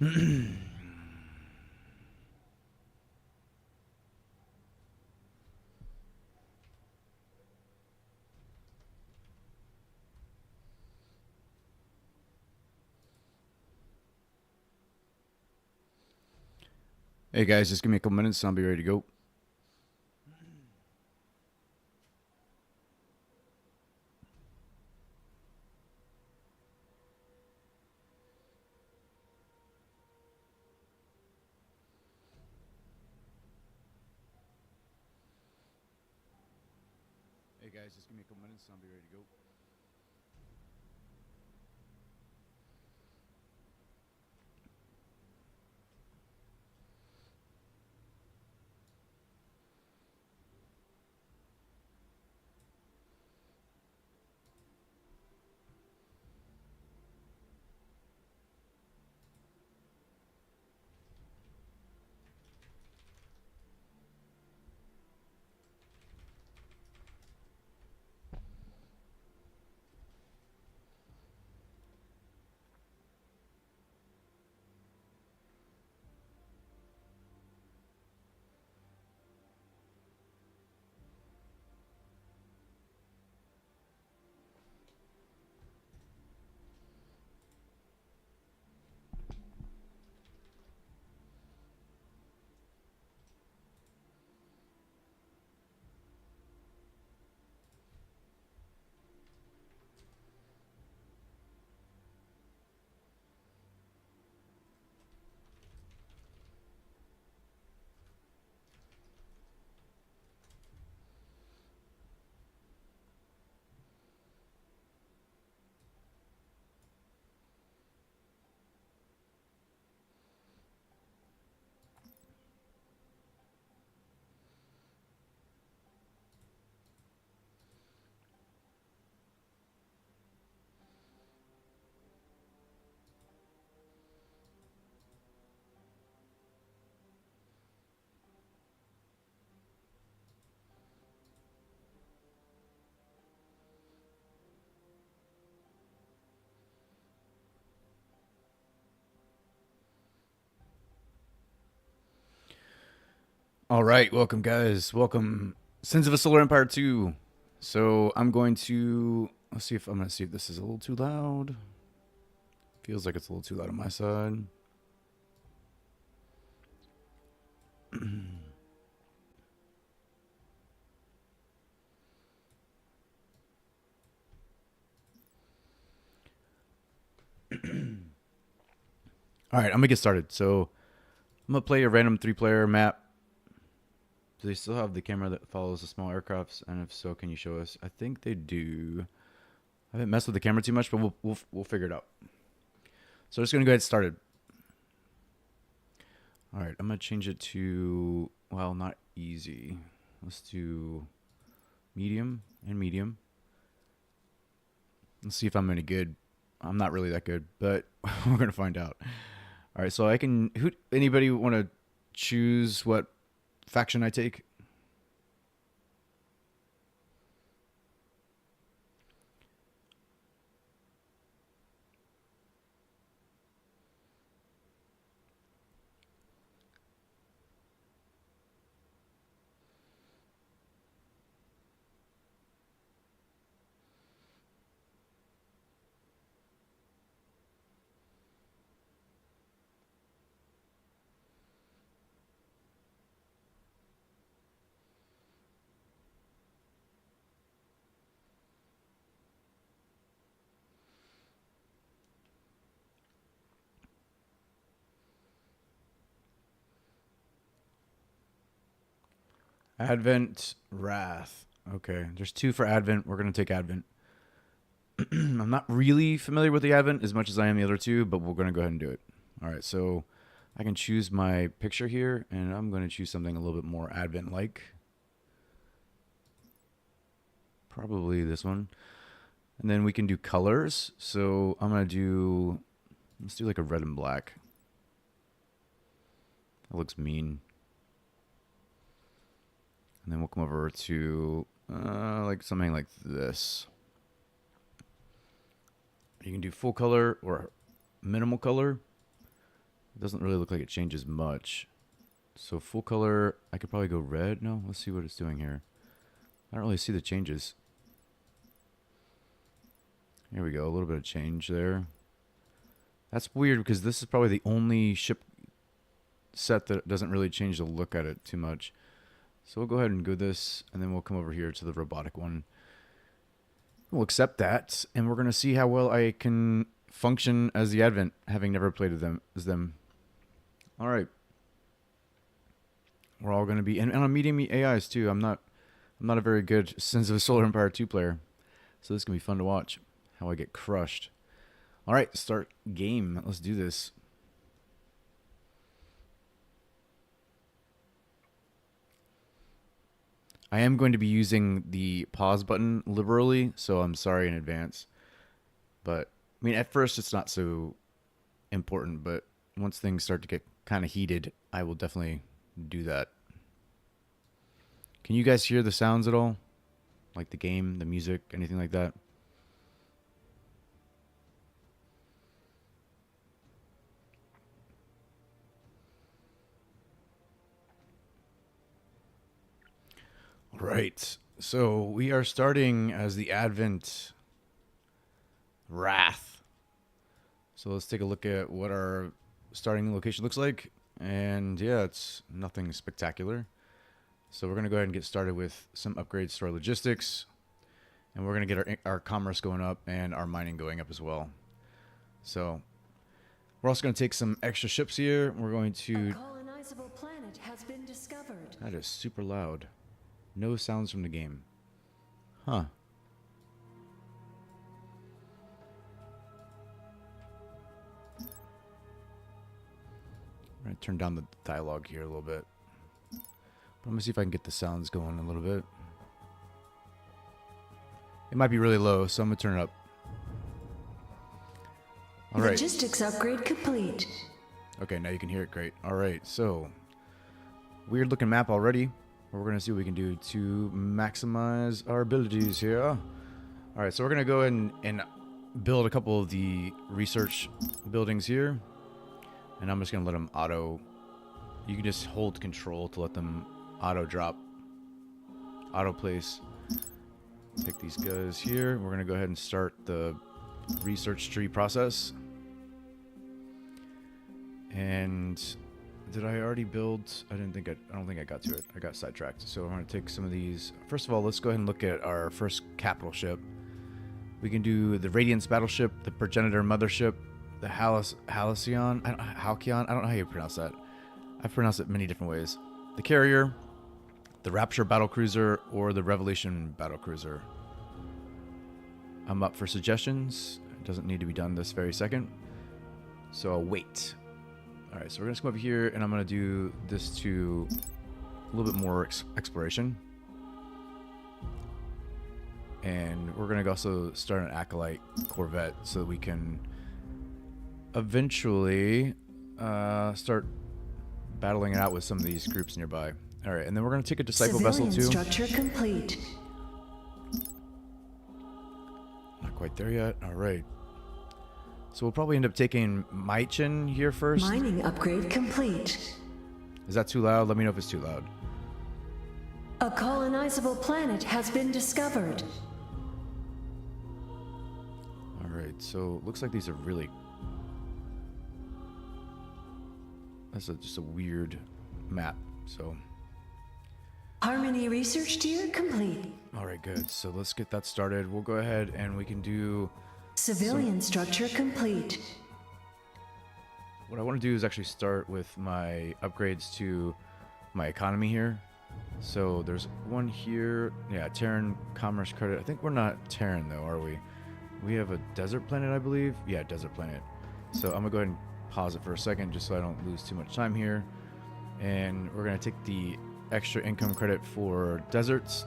Hey guys, just give me a couple minutes and I'll be ready to go. Hey guys, just give me a couple minutes and I'll be ready to go. All right, welcome guys. Welcome Sins of a Solar Empire 2. So I'm going to let's see if I'm going to see if this is a little too loud. Feels like it's a little too loud on my side. All right, I'm going to get started. So I'm going to play a random 3-player map. Do they still have the camera that follows the small aircrafts? And if so, can you show us? I think they do. I haven't messed with the camera too much, but we'll figure it out. So I'm just gonna go ahead and start it. All right, I'm gonna change it to, well, not easy. Let's do medium and medium. Let's see if I'm any good. I'm not really that good, but we're gonna find out. All right, so I can. Anybody want to choose what faction I take? Advent, Wrath. Okay, there's 2 for Advent. We're gonna take Advent. I'm not really familiar with the Advent as much as I am the other 2, but we're gonna go ahead and do it. All right, so I can choose my picture here, and I'm gonna choose something a little bit more Advent-like. Probably this one. And then we can do colors. So I'm gonna do, let's do like a red and black. That looks mean. And then we'll come over to like something like this. You can do full color or minimal color. Doesn't really look like it changes much. So full color, I could probably go red. No, let's see what it's doing here. I don't really see the changes. Here we go, a little bit of change there. That's weird because this is probably the only ship set that doesn't really change the look at it too much. So we'll go ahead and go this, and then we'll come over here to the robotic one. We'll accept that, and we're going to see how well I can function as the Advent, having never played as them. All right. We're all going to be, and I'm meeting AIs too. I'm not a very good Sins of Solar Empire 2 player, so this is going to be fun to watch. How I get crushed. All right, start game. Let's do this. I am going to be using the pause button liberally, so I'm sorry in advance. But, I mean, at first it's not so important, but once things start to get kind of heated, I will definitely do that. Can you guys hear the sounds at all? Like the game, the music, anything like that? Right. So we are starting as the Advent Wrath. So let's take a look at what our starting location looks like. And yeah, it's nothing spectacular. So we're going to go ahead and get started with some upgrades to our logistics. And we're going to get our commerce going up and our mining going up as well. So we're also going to take some extra ships here. We're going to... A colonizable planet has been discovered. That is super loud. No sounds from the game. Huh. I'm going to turn down the dialogue here a little bit. But I'm going to see if I can get the sounds going a little bit. It might be really low, so I'm going to turn it up. All right. Logistics upgrade complete. Okay, now you can hear it great. All right, so weird looking map already. We're going to see what we can do to maximize our abilities here. All right, so we're going to go ahead and build a couple of the research buildings here. And I'm just going to let them auto. You can just hold control to let them auto drop, auto place. Take these guys here. We're going to go ahead and start the research tree process. And did I already build? I don't think I got to it. I got sidetracked. So I'm going to take some of these. First of all, let's go ahead and look at our first capital ship. We can do the Radiance battleship, the Progenitor mothership, the Halcyon. Halcyon. I don't know how you pronounce that. I've pronounced it many different ways. The carrier, the Rapture battlecruiser, or the Revelation battlecruiser. I'm up for suggestions. It doesn't need to be done this very second. So I'll wait. Alright, so we're going to come over here, and I'm going to do this to a little bit more exploration. And we're going to also start an Acolyte Corvette so that we can eventually start battling it out with some of these groups nearby. Alright, and then we're going to take a Disciple vessel too. Structure complete. Not quite there yet. Alright. So we'll probably end up taking Maichin here first. Mining upgrade complete. Is that too loud? Let me know if it's too loud. A colonizable planet has been discovered. Alright, so looks like these are really... That's just a weird map, so... Harmony research tier complete. Alright, good. So let's get that started. We'll go ahead and we can do... Civilian structure complete. What I want to do is actually start with my upgrades to my economy here. So there's one here. Yeah, Terran Commerce Credit. I think we're not Terran though, are we? We have a desert planet, I believe. Yeah, desert planet. So I'm going to go ahead and pause it for a second just so I don't lose too much time here. And we're going to take the extra income credit for deserts.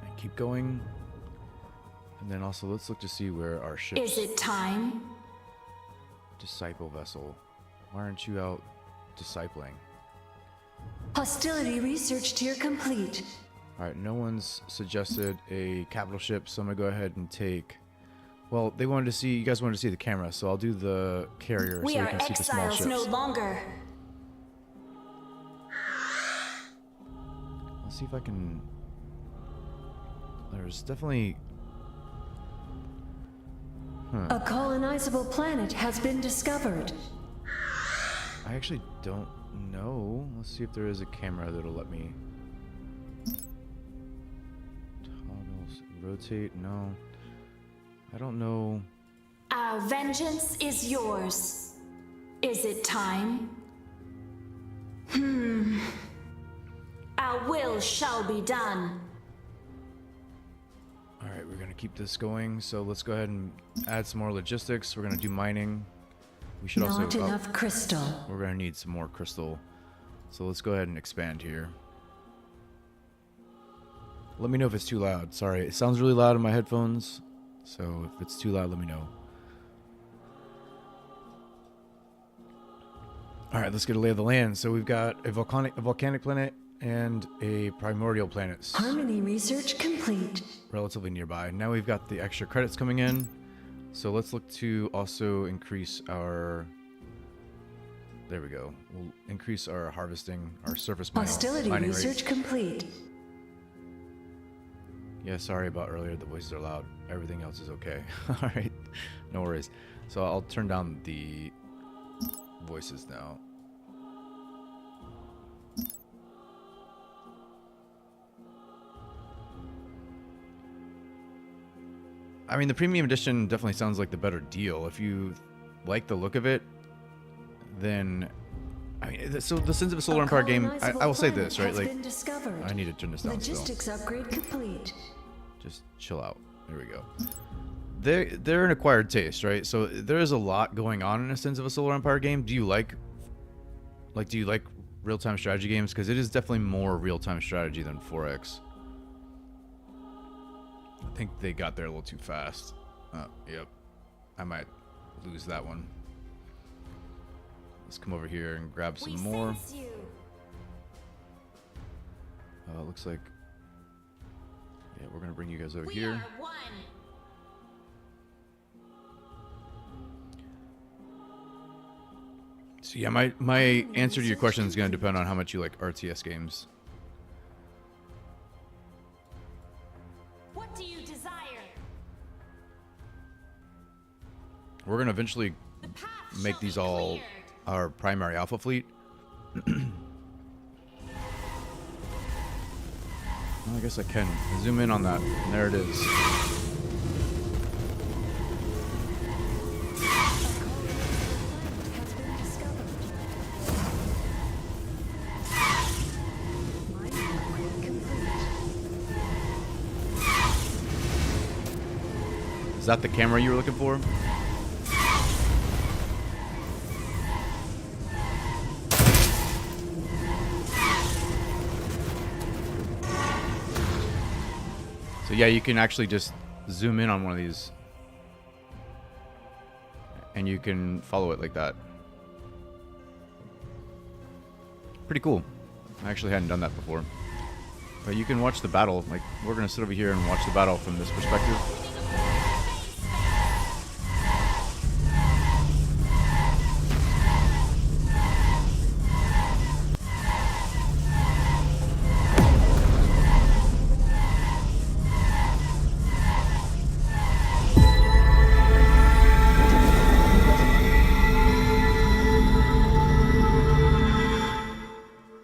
And keep going. And then also, let's look to see where our ships... Is it time? Disciple vessel. Why aren't you out discipling? Hostility research tier complete. Alright, no one's suggested a capital ship, so I'm going to go ahead and take Well, they wanted to see, you guys wanted to see the camera, so I'll do the carrier We so we are can see the small exiles no ships. longer. Let's see if I can... There's definitely... A colonizable planet has been discovered. I actually don't know. Let's see if there is a camera that'll let me... Toggles, rotate, no. I don't know. Our vengeance is yours. Is it time? Our will shall be done. Alright, we're going to keep this going. So let's go ahead and add some more logistics. We're going to do mining. We should Not also... enough crystal. We're going to need some more crystal. So let's go ahead and expand here. Let me know if it's too loud. Sorry, it sounds really loud in my headphones. So if it's too loud, let me know. Alright, let's get a lay of the land. So we've got a volcanic planet and a primordial planet. Harmony research complete. Relatively nearby. Now we've got the extra credits coming in. So let's look to also increase our... There we go. We'll increase our harvesting, our surface Hostility mining research rate. complete. Yeah, sorry about earlier. The voices are loud. Everything else is okay. Alright, no worries. So I'll turn down the voices now. I mean, the premium edition definitely sounds like the better deal. If you like the look of it, then... I mean, so the Sins of a Solar Empire game, I will say this, right? Like, I need to turn this down still. Logistics upgrade complete. Just chill out. There we go. They're an acquired taste, right? So there is a lot going on in a Sins of a Solar Empire game. Do you like real-time strategy games? Because it is definitely more real-time strategy than 4X. I think they got there a little too fast. Yep. I might lose that one. Let's come over here and grab some more. Looks like... Yeah, we're going to bring you guys over here. Are one. So yeah, my answer to your question is going to depend on how much you like RTS games. What do you desire? We're going to eventually The path make shall these be all cleared. our primary alpha fleet. Well, I guess I can zoom in on that. And there it is. Has been discovered. Mining upgrade complete. Is that the camera you were looking for? So yeah, you can actually just zoom in on one of these and you can follow it like that. Pretty cool. I actually hadn't done that before. But you can watch the battle. Like, we're going to sit over here and watch the battle from this perspective.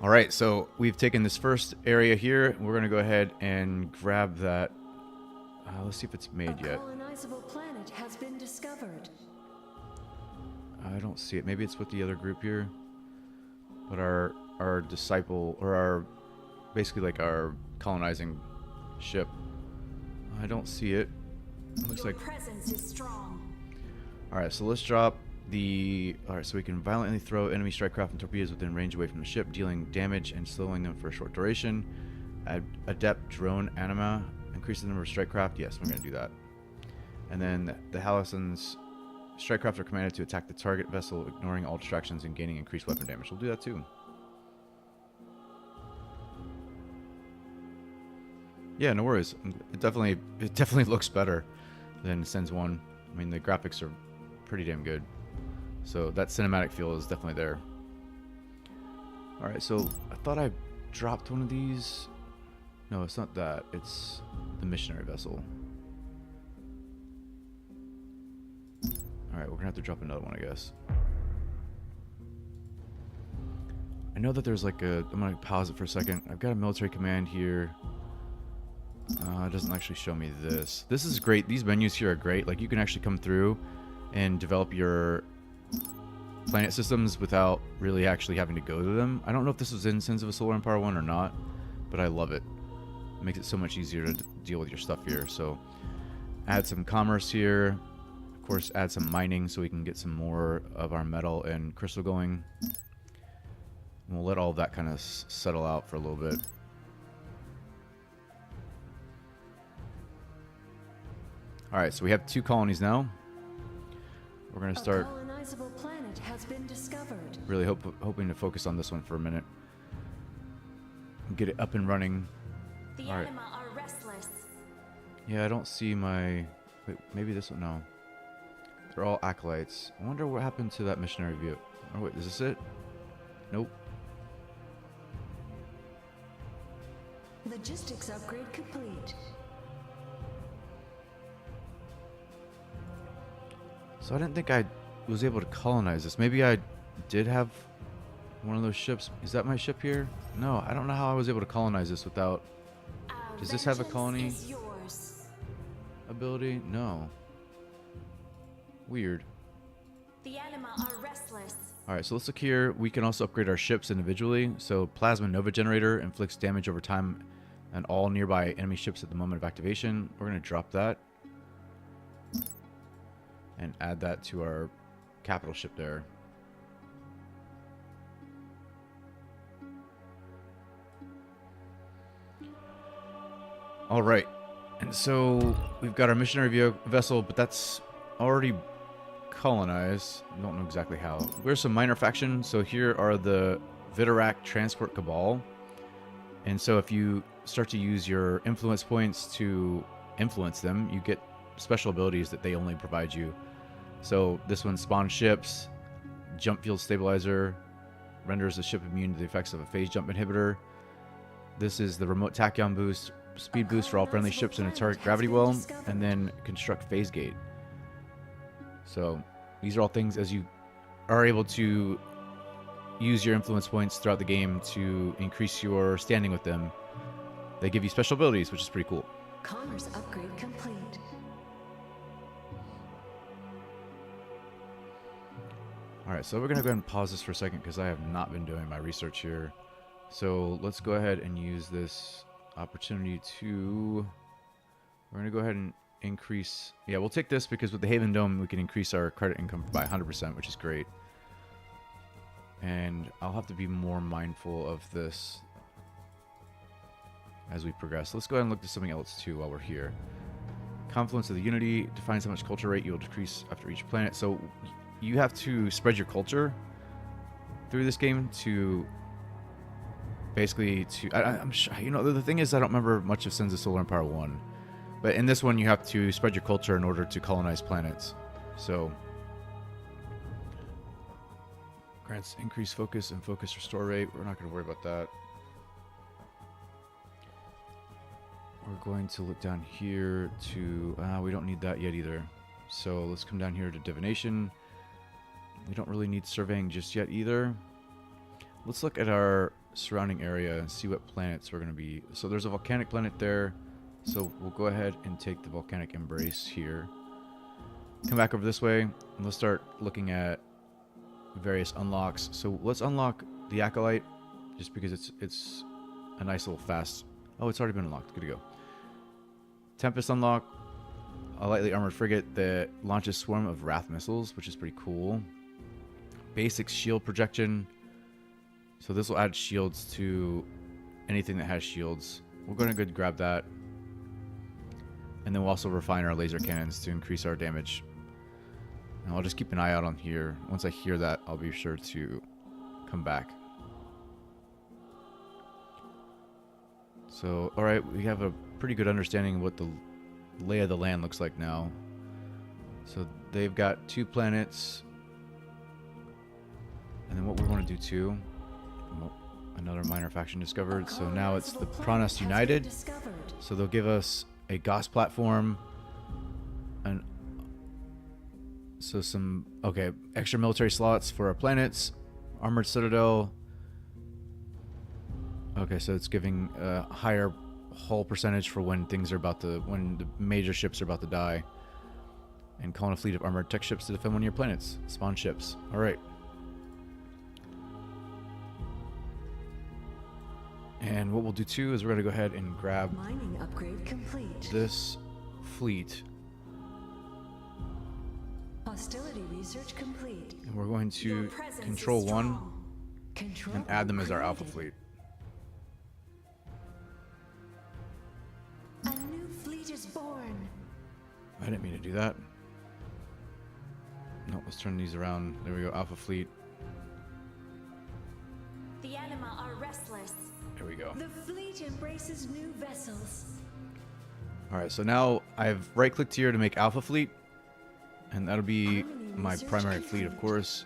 Alright, so we've taken this first area here. We're going to go ahead and grab that. Let's see if it's made A yet. colonizable planet has been discovered. I don't see it. Maybe it's with the other group here. But our disciple, or our, basically like our colonizing ship. I don't see it. It looks Your like... presence is strong. Alright, so let's drop the... Alright, so we can violently throw enemy strike craft and torpedoes within range away from the ship, dealing damage and slowing them for a short duration. Adept drone anima. Increase the number of strike craft. Yes, we're going to do that. And then the Hallison's strike craft are commanded to attack the target vessel, ignoring all distractions and gaining increased weapon damage. We'll do that too. Yeah, no worries. It definitely looks better than Sens 1. I mean, the graphics are pretty damn good. So that cinematic feel is definitely there. Alright, so I thought I dropped one of these. No, it's not that. It's the missionary vessel. Alright, we're gonna have to drop another one, I guess. I know that there's like a... I'm gonna pause it for a second. I've got a military command here. It doesn't actually show me this. This is great. These menus here are great. Like, you can actually come through and develop your planet systems without really actually having to go to them. I don't know if this was in Sins of a Solar Empire 1 or not, but I love it. It makes it so much easier to deal with your stuff here. So, add some commerce here. Of course, add some mining so we can get some more of our metal and crystal going. And we'll let all of that kind of settle out for a little bit. Alright, so we have 2 colonies now. We're going to start A colonizable planet has been discovered. really hoping to focus on this one for a minute. Get it up and running. The All right. anima are restless. Yeah, I don't see my... Wait, maybe this one? No. They're all acolytes. I wonder what happened to that missionary view. Oh, wait, is this it? Nope. Logistics upgrade complete. So I didn't think I was able to colonize this. Maybe I did have one of those ships. Is that my ship here? No, I don't know how I was able to colonize this without Our Does this have a vengeance colony? is yours. ability. No. Weird. The anima are restless. Alright, so let's look here. We can also upgrade our ships individually. So Plasma Nova Generator inflicts damage over time on all nearby enemy ships at the moment of activation. We're going to drop that. And add that to our capital ship there. Alright. And so we've got our missionary vessel, but that's already colonized. I don't know exactly how. We're some minor faction. So here are the Vitarak Transport Cabal. And so if you start to use your influence points to influence them, you get special abilities that they only provide you. So this one spawns ships, jump field stabilizer, renders the ship immune to the effects of a phase jump inhibitor. This is the remote tachyon boost, speed boost for all friendly ships in a target gravity well, and then construct phase gate. So these are all things as you are able to use your influence points throughout the game to increase your standing with them. They give you special abilities, which is pretty cool. Commerce upgrade complete. Alright, so we're going to go ahead and pause this for a second because I have not been doing my research here. So let's go ahead and use this opportunity to... We're going to go ahead and increase... Yeah, we'll take this because with the Haven Dome we can increase our credit income by 100%, which is great. And I'll have to be more mindful of this as we progress. Let's go ahead and look at something else too while we're here. Confluence of the Unity defines how much culture rate you will decrease after each planet. So you have to spread your culture through this game to basically I'm sure, you know, the thing is I don't remember much of Sins of Solar Empire 1, but in this one you have to spread your culture in order to colonize planets. So grants increased focus and focus restore rate. We're not going to worry about that. We're going to look down here to we don't need that yet either. So let's come down here to divination. We don't really need surveying just yet either. Let's look at our surrounding area and see what planets we're going to be. So there's a volcanic planet there. So we'll go ahead and take the volcanic embrace here. Come back over this way and let's start looking at various unlocks. So let's unlock the Acolyte just because it's a nice little fast... Oh, it's already been unlocked. Good to go. Tempest unlock. A lightly armored frigate that launches swarm of Wrath missiles, which is pretty cool. Basic shield projection. So this will add shields to anything that has shields. We're going to go grab that. And then we'll also refine our laser cannons to increase our damage. And I'll just keep an eye out on here. Once I hear that, I'll be sure to come back. So, alright, we have a pretty good understanding of what the lay of the land looks like now. So they've got 2 planets. And then what we want to do too, another minor faction discovered. So now it's the Pranas United. So they'll give us a Goss platform, and so some extra military slots for our planets, armored citadel. Okay, so it's giving a higher hull percentage for when when the major ships are about to die, and calling a fleet of armored tech ships to defend one of your planets. Spawn ships. All right. And what we'll do too is we're gonna go ahead and grab Mining upgrade complete. this fleet, Hostility research complete. and we're going Your to presence is control one strong. Control and add them as our alpha created. fleet. A new fleet is born. I didn't mean to do that. No, let's turn these around. There we go, alpha fleet. The anima are restless. There we go. The fleet embraces new vessels. All right, so now I've right-clicked here to make alpha fleet, and that'll be my primary fleet, of course.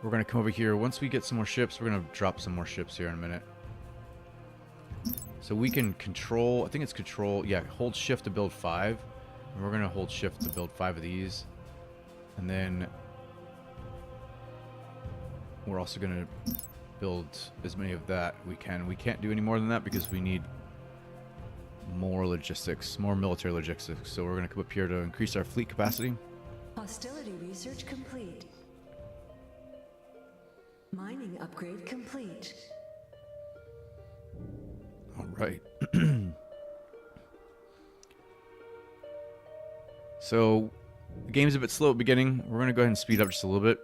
We're gonna come over here. Once we get some more ships, we're gonna drop some more ships here in a minute. So we can control, I think it's control, yeah, hold shift to build 5. And we're gonna hold shift to build 5 of these. And then we're also gonna build as many of that we can. We can't do any more than that because we need more logistics, more military logistics. So we're gonna come up here to increase our fleet capacity. Hostility research complete. Mining upgrade complete. All right. So the game's a bit slow at the beginning. We're gonna go ahead and speed up just a little bit.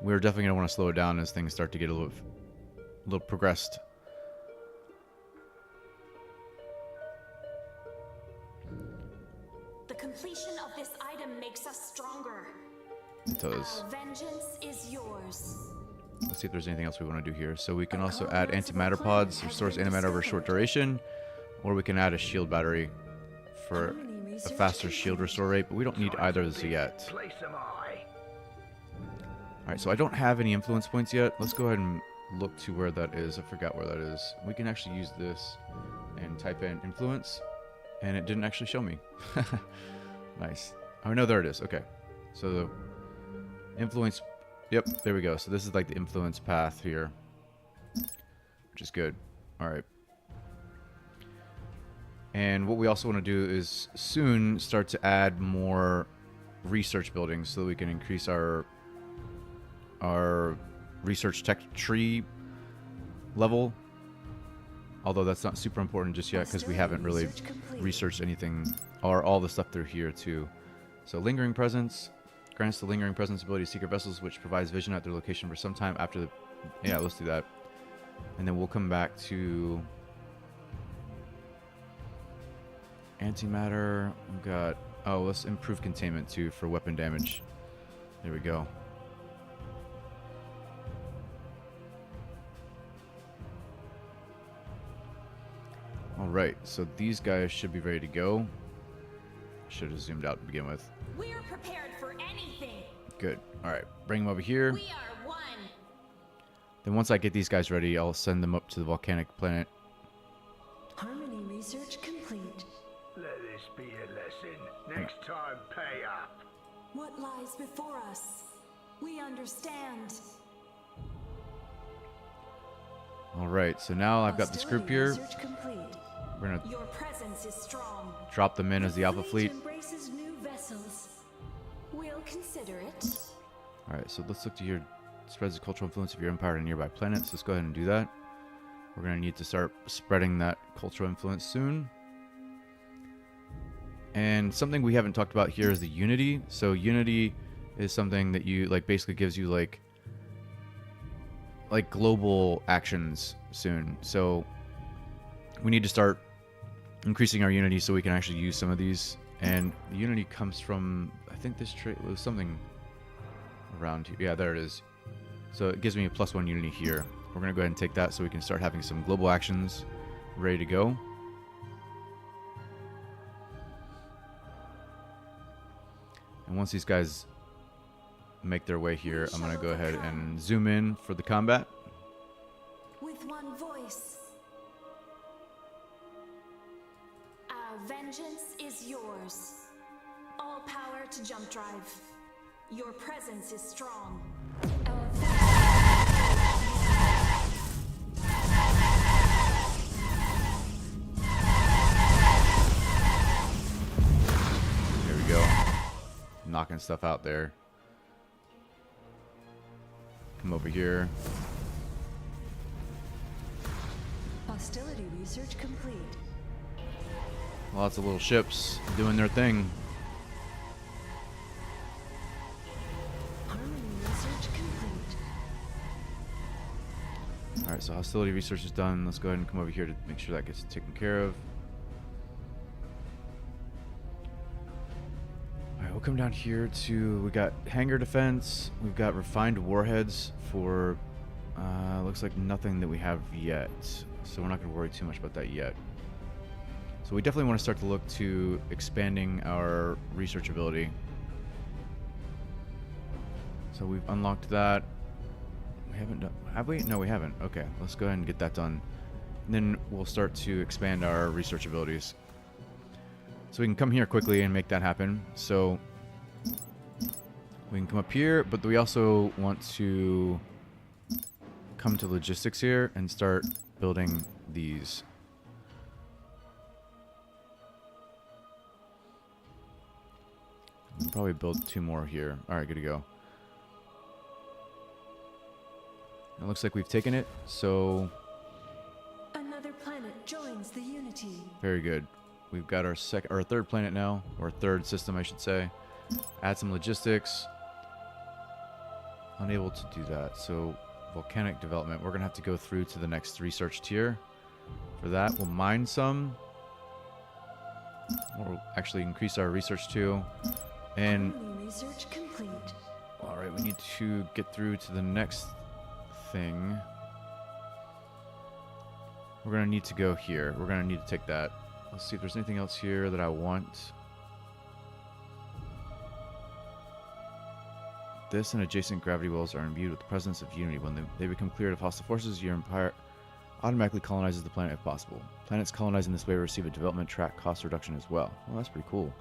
We're definitely gonna want to slow it down as things start to get a little progressed. The completion of this item makes us stronger. It does. Our vengeance is yours. Let's see if there's anything else we want to do here. So we can also add antimatter pods, restores antimatter over a short duration, or we can add a shield battery for a faster shield restore rate, but we don't need either of those yet. Alright, so I don't have any influence points yet. Let's go ahead and look to where that is. I forgot where that is. We can actually use this and type in influence, and it didn't actually show me. Nice. Oh no, there it is. Okay. So the influence, yep, there we go. So this is like the influence path here, which is good. Alright. And what we also want to do is soon start to add more research buildings so that we can increase our research tech tree level. Although that's not super important just yet because we haven't really researched anything or all the stuff through here too. So lingering presence grants the lingering presence ability to secret vessels, which provides vision at their location for some time after the. Yeah, let's do that. And then we'll come back to antimatter. We've got, oh, let's improve containment too for weapon damage. There we go. Alright, so these guys should be ready to go. Should have zoomed out to begin with. We're prepared for anything. Good. Alright, bring them over here. We are one. Then once I get these guys ready, I'll send them up to the volcanic planet. Harmony research complete. Let this be a lesson. Next time, pay up. What lies before us? We understand. Alright, so now I've got this group here. Research complete. We're going to Your presence is strong. drop them in as the alpha fleet. Embraces new vessels. We'll consider it. Alright, so let's look to here. Spreads the cultural influence of your empire to nearby planets. Let's go ahead and do that. We're going to need to start spreading that cultural influence soon. And something we haven't talked about here is the unity. So unity is something that you like basically gives you like global actions soon. So we need to start increasing our unity so we can actually use some of these. And the unity comes from, I think this trait was something around here. Yeah, there it is. So it gives me a +1 unity here. We're going to go ahead and take that so we can start having some global actions ready to go. And once these guys make their way here, I'm going to go ahead and zoom in for the combat. With one voice. Our vengeance is yours. All power to jump drive. Your presence is strong. There we go. Knocking stuff out there. Come over here. Hostility research complete. Lots of little ships doing their thing. Harmony research complete. Alright, so hostility research is done. Let's go ahead and come over here to make sure that gets taken care of. Alright, we'll come down here to... We got hangar defense. We've got refined warheads for... looks like nothing that we have yet. So we're not going to worry too much about that yet. So we definitely want to start to look to expanding our research ability. So we've unlocked that. We haven't done... Have we? No, we haven't. Okay, let's go ahead and get that done. And then we'll start to expand our research abilities. So we can come here quickly and make that happen. So we can come up here, but we also want to come to logistics here and start building these. We'll probably build 2 more here. Alright, good to go. It looks like we've taken it, so... Another planet joins the Unity. Very good. We've got our third planet now, or third system, I should say. Add some logistics. Unable to do that. So, volcanic development. We're going to have to go through to the next research tier. For that, we'll mine some. We'll actually increase our research too. And... Harmony research complete. Alright, we need to get through to the next thing. We're going to need to go here. We're going to need to take that. Let's see if there's anything else here that I want. This and adjacent gravity wells are imbued with the presence of unity. When they become cleared of hostile forces, your empire automatically colonizes the planet if possible. Planets colonized in this way receive a development track cost reduction as well. Well, that's pretty cool.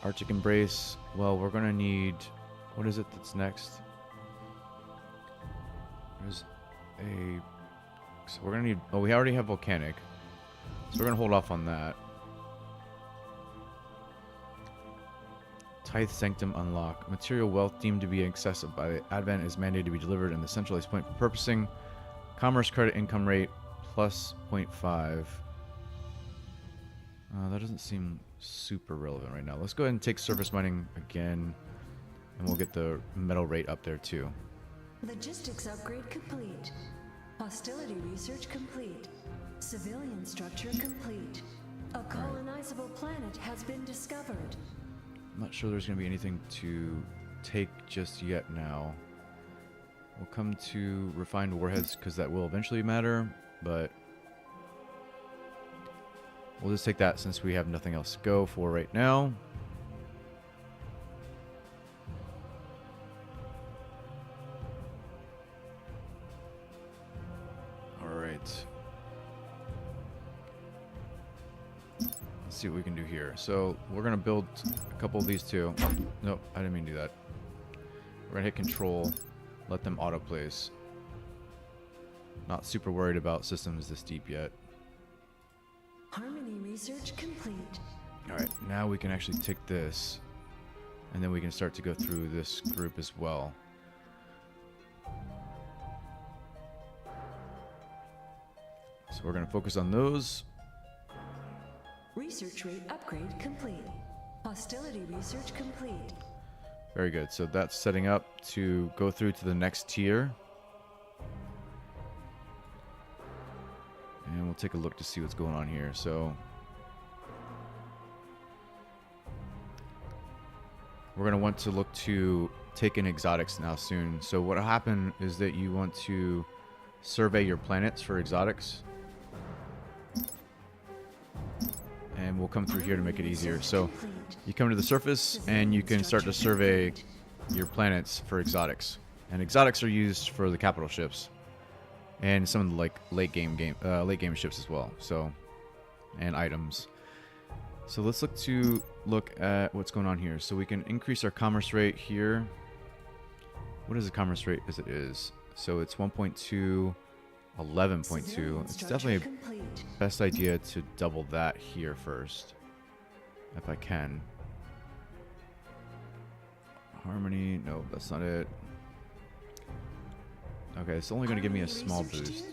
Arctic Embrace. Well, we're going to need... What is it that's next? There's a... So we're going to need... Oh, we already have Volcanic. So we're going to hold off on that. Tithe Sanctum Unlock. Material wealth deemed to be excessive by the Advent is mandated to be delivered in the centralized point for purposing. Commerce credit income rate plus 0.5. That doesn't seem super relevant right now. Let's go ahead and take surface mining again. And we'll get the metal rate up there too. Logistics upgrade complete. Hostility research complete. Civilian structure complete. A colonizable planet has been discovered. I'm not sure there's going to be anything to take just yet now. We'll come to refined warheads because that will eventually matter, but we'll just take that since we have nothing else to go for right now. Alright. Let's see what we can do here. So we're going to build a couple of these too. Nope, I didn't mean to do that. We're going to hit control. Let them auto-place. Not super worried about systems this deep yet. Harmony research complete. Alright, now we can actually take this. And then we can start to go through this group as well. So we're going to focus on those. Research rate upgrade complete. Hostility research complete. Very good. So that's setting up to go through to the next tier. And we'll take a look to see what's going on here. So we're going to want to look to take in exotics now soon. So what will happen is that you want to survey your planets for exotics. and we'll come through here to make it easier. So you come to the surface and you can start to survey your planets for exotics, and exotics are used for the capital ships and some of the like late game ships as well. So, and items. So let's look at what's going on here. So we can increase our commerce rate here. What is the commerce rate as it is? So it's 1.2, 11.2. It's definitely a best idea to double that here first, if I can. Harmony, no, that's not it. Okay, it's only going to give me a small boost.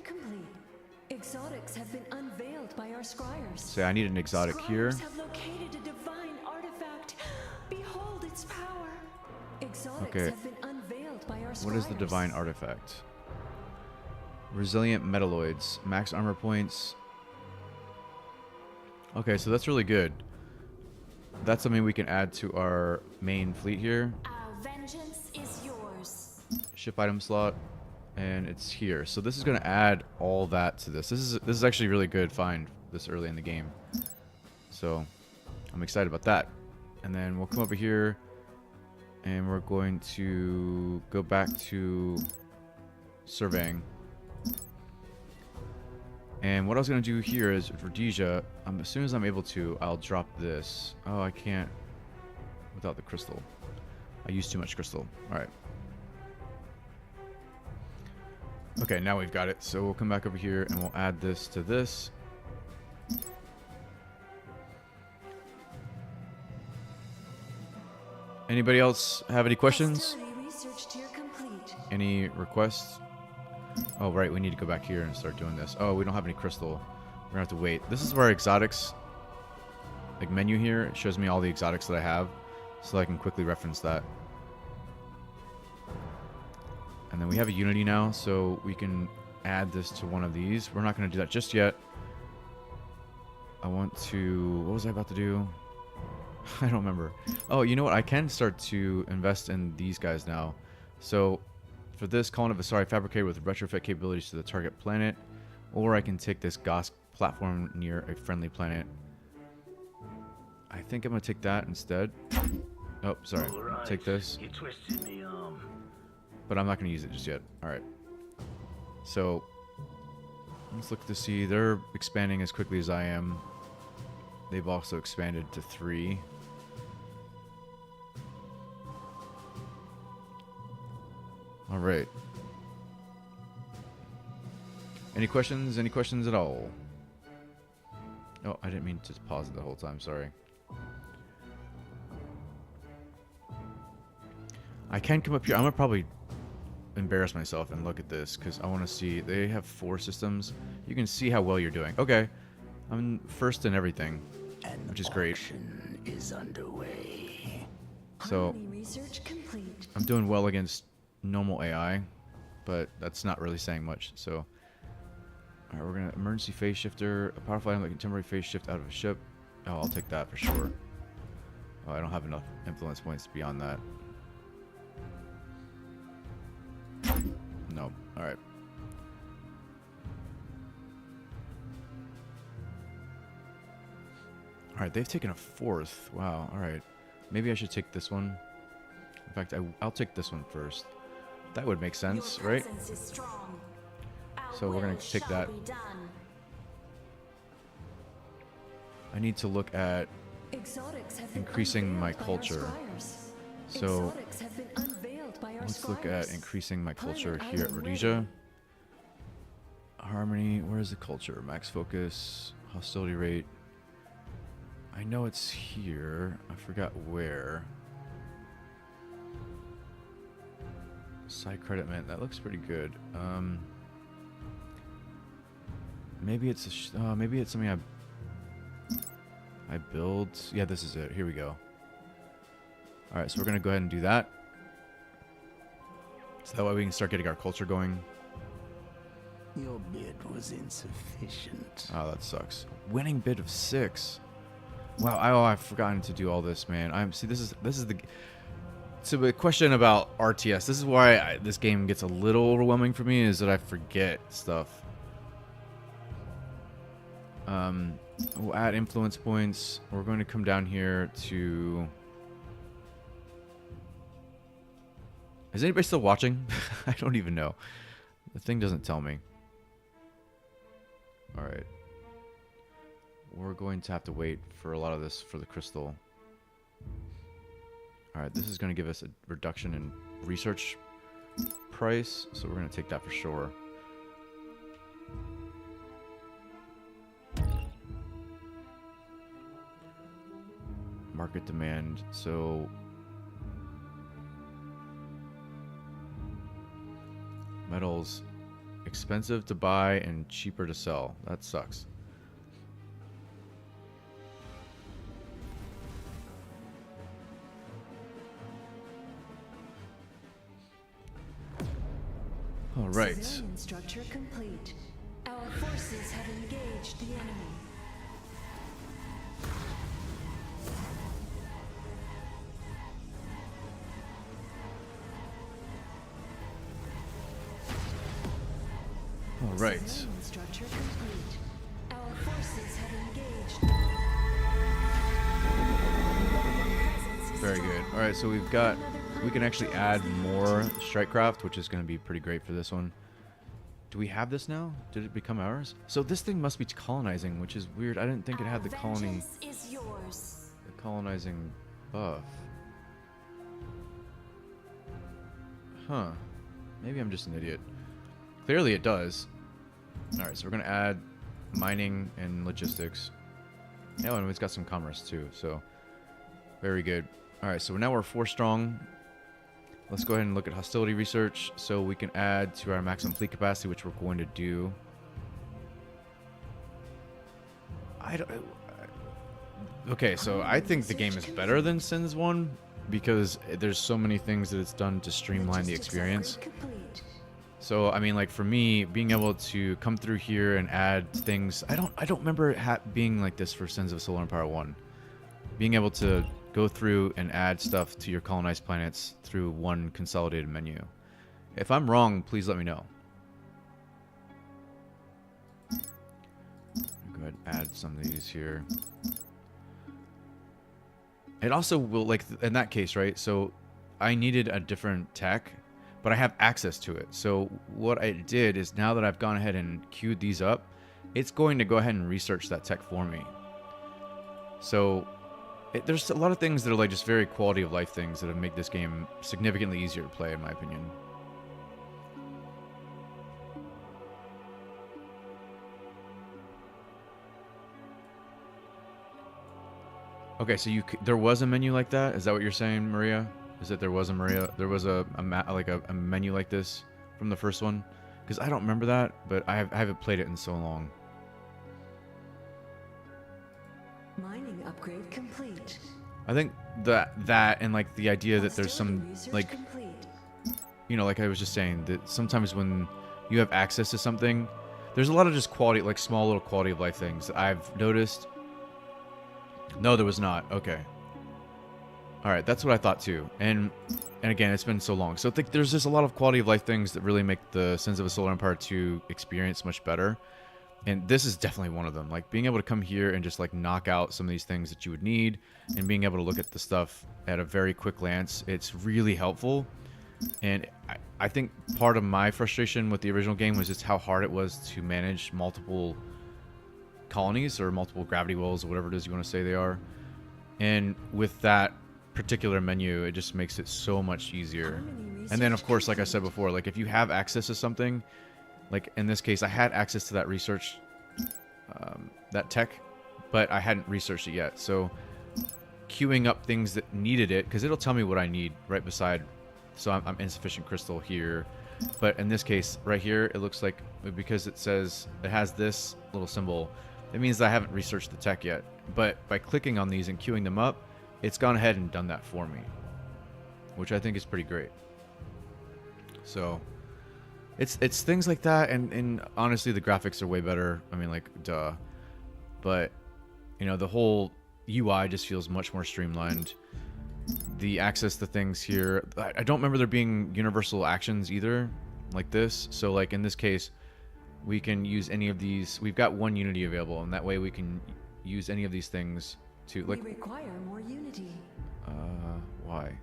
Exotics have been unveiled by our scryers. So I need an exotic here. Scryers have located a divine artifact. Behold its power. Exotics Okay. have been unveiled by our scryers. What is the divine artifact? Resilient metalloids, max armor points. Okay, so that's really good. That's something we can add to our main fleet here. Vengeance is yours. Ship item slot, and it's here. So this is going to add all that to this. This is actually really good find this early in the game. So I'm excited about that. And then we'll come over here and we're going to go back to surveying. And what I was going to do here is Rhodesia, as soon as I'm able to, I'll drop this. Oh, I can't without the crystal. I used too much crystal. Alright. Okay, now we've got it. So we'll come back over here and we'll add this to this. Anybody else have any questions? Hostility research tier complete. Any requests? Oh, right, we need to go back here and start doing this. Oh, we don't have any crystal. We're gonna have to wait. This is where exotics, like menu here, it shows me all the exotics that I have, so I can quickly reference that. And then we have a Unity now, so we can add this to one of these. We're not gonna do that just yet. I want to, what was I about to do? I don't remember. Oh, you know what? I can start to invest in these guys now. So for this, colony of Asari fabricated with retrofit capabilities to the target planet, or I can take this Gosk platform near a friendly planet. I think I'm gonna take that instead. Oh, sorry. Alright, Take this, You twisted me arm. but I'm not gonna use it just yet. All right. So let's look to see. They're expanding as quickly as I am. They've also expanded to 3. All right. Any questions? Any questions at all? Oh, I didn't mean to pause it the whole time. Sorry. I can come up here. I'm going to probably embarrass myself and look at this because I want to see. They have 4 systems. You can see how well you're doing. Okay. I'm first in everything, which is great. Is underway. So Harmony research complete. I'm doing well against normal AI, but that's not really saying much. So, all right, we're gonna emergency phase shifter, a powerful item that can temporary phase shift out of a ship. Oh, I'll take that for sure. Oh, I don't have enough influence points beyond that. No. All right. All right, they've taken a 4th. Wow. All right. Maybe I should take this one. In fact, I'll take this one first. That would make sense, Your right? presence is strong. Our So we're gonna will take shall that. be done. I need to look at Exotics have been increasing my unveiled by our culture. scryers. So Exotics have been unveiled by our let's look at scryers. increasing my culture Pilot here at item Rhodesia. ready. Harmony, where is the culture? Max focus, hostility rate. I know it's here. I forgot where. Side credit mint. That looks pretty good. Maybe it's maybe it's something I build. Yeah, this is it. Here we go. All right, so we're gonna go ahead and do that. So that way we can start getting our culture going. Your bid was insufficient. Oh, that sucks. Winning bid of 6. Wow, I've forgotten to do all this, man. See, this is the. So the question about RTS. This is why this game gets a little overwhelming for me. Is that I forget stuff. We'll add influence points. We're going to come down here to... Is anybody still watching? I don't even know. The thing doesn't tell me. Alright. We're going to have to wait for a lot of this for the crystal. Alright, this is going to give us a reduction in research price, so we're going to take that for sure. Market demand, so... Metals, expensive to buy and cheaper to sell. That sucks. All right. Civilian structure complete. Our forces have engaged the enemy. All right. Civilian structure complete. Our forces have engaged. Very good. All right, so we've got... We can actually add more strikecraft, which is going to be pretty great for this one. Do we have this now? Did it become ours? So this thing must be colonizing, which is weird. I didn't think it had the colony... Vengeance is yours. The colonizing buff. Huh. Maybe I'm just an idiot. Clearly it does. Alright, so we're going to add mining and logistics. Oh, and it's got some commerce too, so... Very good. Alright, so now we're 4 strong. Let's go ahead and look at hostility research so we can add to our maximum fleet capacity, which we're going to do. Okay, so I think the game is better than Sins 1 because there's so many things that it's done to streamline the experience. So, I mean, like for me, being able to come through here and add things, I don't remember it being like this for Sins of Solar Empire 1. Being able to go through and add stuff to your colonized planets through one consolidated menu. If I'm wrong, please let me know. Go ahead and add some of these here. It also will, like, in that case, right? So I needed a different tech, but I have access to it. So what I did is now that I've gone ahead and queued these up, it's going to go ahead and research that tech for me. So... there's a lot of things that are like just very quality of life things that have make this game significantly easier to play, in my opinion. Okay, so there was a menu like that? Is that what you're saying, Maria? Is that there was a a menu like this from the first one? Because I don't remember that, but I haven't played it in so long. Mining upgrade complete. I think that and like the idea that there's some like you know, like I was just saying, that sometimes when you have access to something, there's a lot of just quality, like small little quality of life things that I've noticed. No, there was not. Okay. All right, that's what I thought too. And again, it's been so long. So I think there's just a lot of quality of life things that really make the Sins of a Solar Empire 2 experience much better. And this is definitely one of them. Like being able to come here and just like knock out some of these things that you would need, and being able to look at the stuff at a very quick glance, it's really helpful. And I think part of my frustration with the original game was just how hard it was to manage multiple colonies or multiple gravity wells or whatever it is you want to say they are. And with that particular menu, it just makes it so much easier. And then of course, like I said before, like if you have access to something, like in this case, I had access to that research, that tech, but I hadn't researched it yet. So queuing up things that needed it, because it'll tell me what I need right beside. So I'm insufficient crystal here. But in this case, right here, it looks like because it says it has this little symbol, it means I haven't researched the tech yet. But by clicking on these and queuing them up, it's gone ahead and done that for me, which I think is pretty great. So... It's things like that, and honestly, the graphics are way better. I mean, like, duh. But, you know, the whole UI just feels much more streamlined. The access to things here, I don't remember there being universal actions either, like this. So, like, in this case, we can use any of these. We've got one unity available, and that way we can use any of these things to We like. require more unity. Why?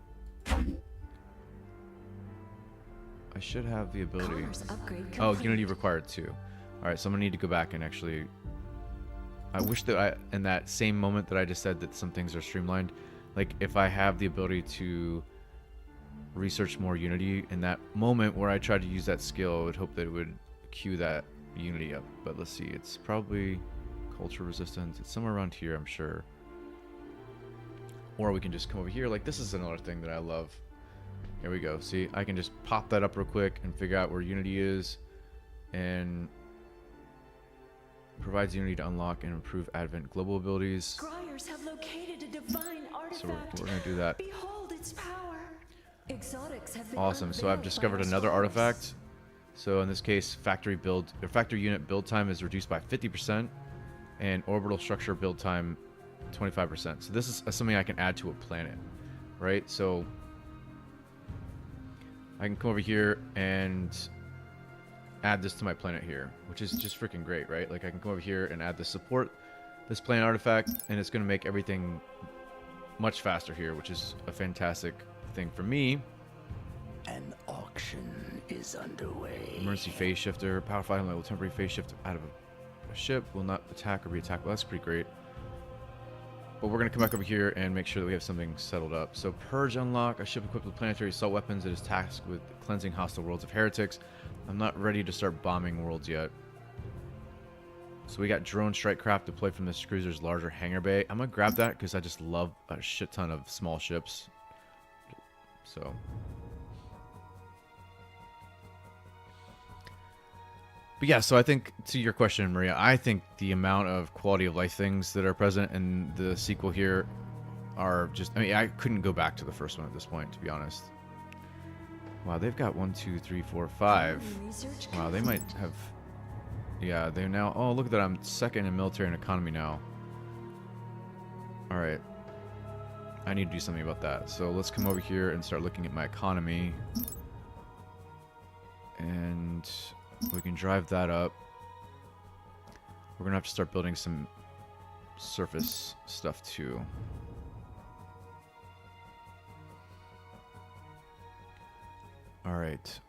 I should have the ability. Commerce upgrade Oh, complete. unity required too. All right, so I'm gonna need to go back and actually. I wish that in that same moment that I just said that some things are streamlined, like if I have the ability to research more unity in that moment where I tried to use that skill, I would hope that it would queue that unity up. But let's see, it's probably culture resistance. It's somewhere around here, I'm sure. Or we can just come over here. Like, this is another thing that I love. Here we go. See, I can just pop that up real quick and figure out where unity is, and provides unity to unlock and improve Advent global abilities. Scryers have located a divine artifact. So we're gonna do that. Behold its power. Exotics have been Awesome. So I've unveiled discovered by our another scryers. artifact. So in this case, factory unit build time is reduced by 50%, and orbital structure build time 25%. So this is something I can add to a planet, right? So I can come over here and add this to my planet here, which is just freaking great, right? Like I can come over here and add the support, this planet artifact, and it's going to make everything much faster here, which is a fantastic thing for me. An auction is underway. Emergency phase shifter, power fighting level temporary phase shift out of a ship will not attack or be attacked. Well, that's pretty great. But we're going to come back over here and make sure that we have something settled up. So purge unlock, a ship equipped with planetary assault weapons that is tasked with cleansing hostile worlds of heretics. I'm not ready to start bombing worlds yet. So we got drone strike craft deployed from this cruiser's larger hangar bay. I'm going to grab that because I just love a shit ton of small ships. So but yeah, so I think to your question, Maria, I think the amount of quality of life things that are present in the sequel here are just, I mean, I couldn't go back to the first one at this point, to be honest. Wow, they've got 1, 2, 3, 4, 5. Research Wow, they might complete. have, yeah, they're now, oh, look at that, I'm second in military and economy now. All right, I need to do something about that. So let's come over here and start looking at my economy. And we can drive that up. We're gonna have to start building some surface stuff too. All right.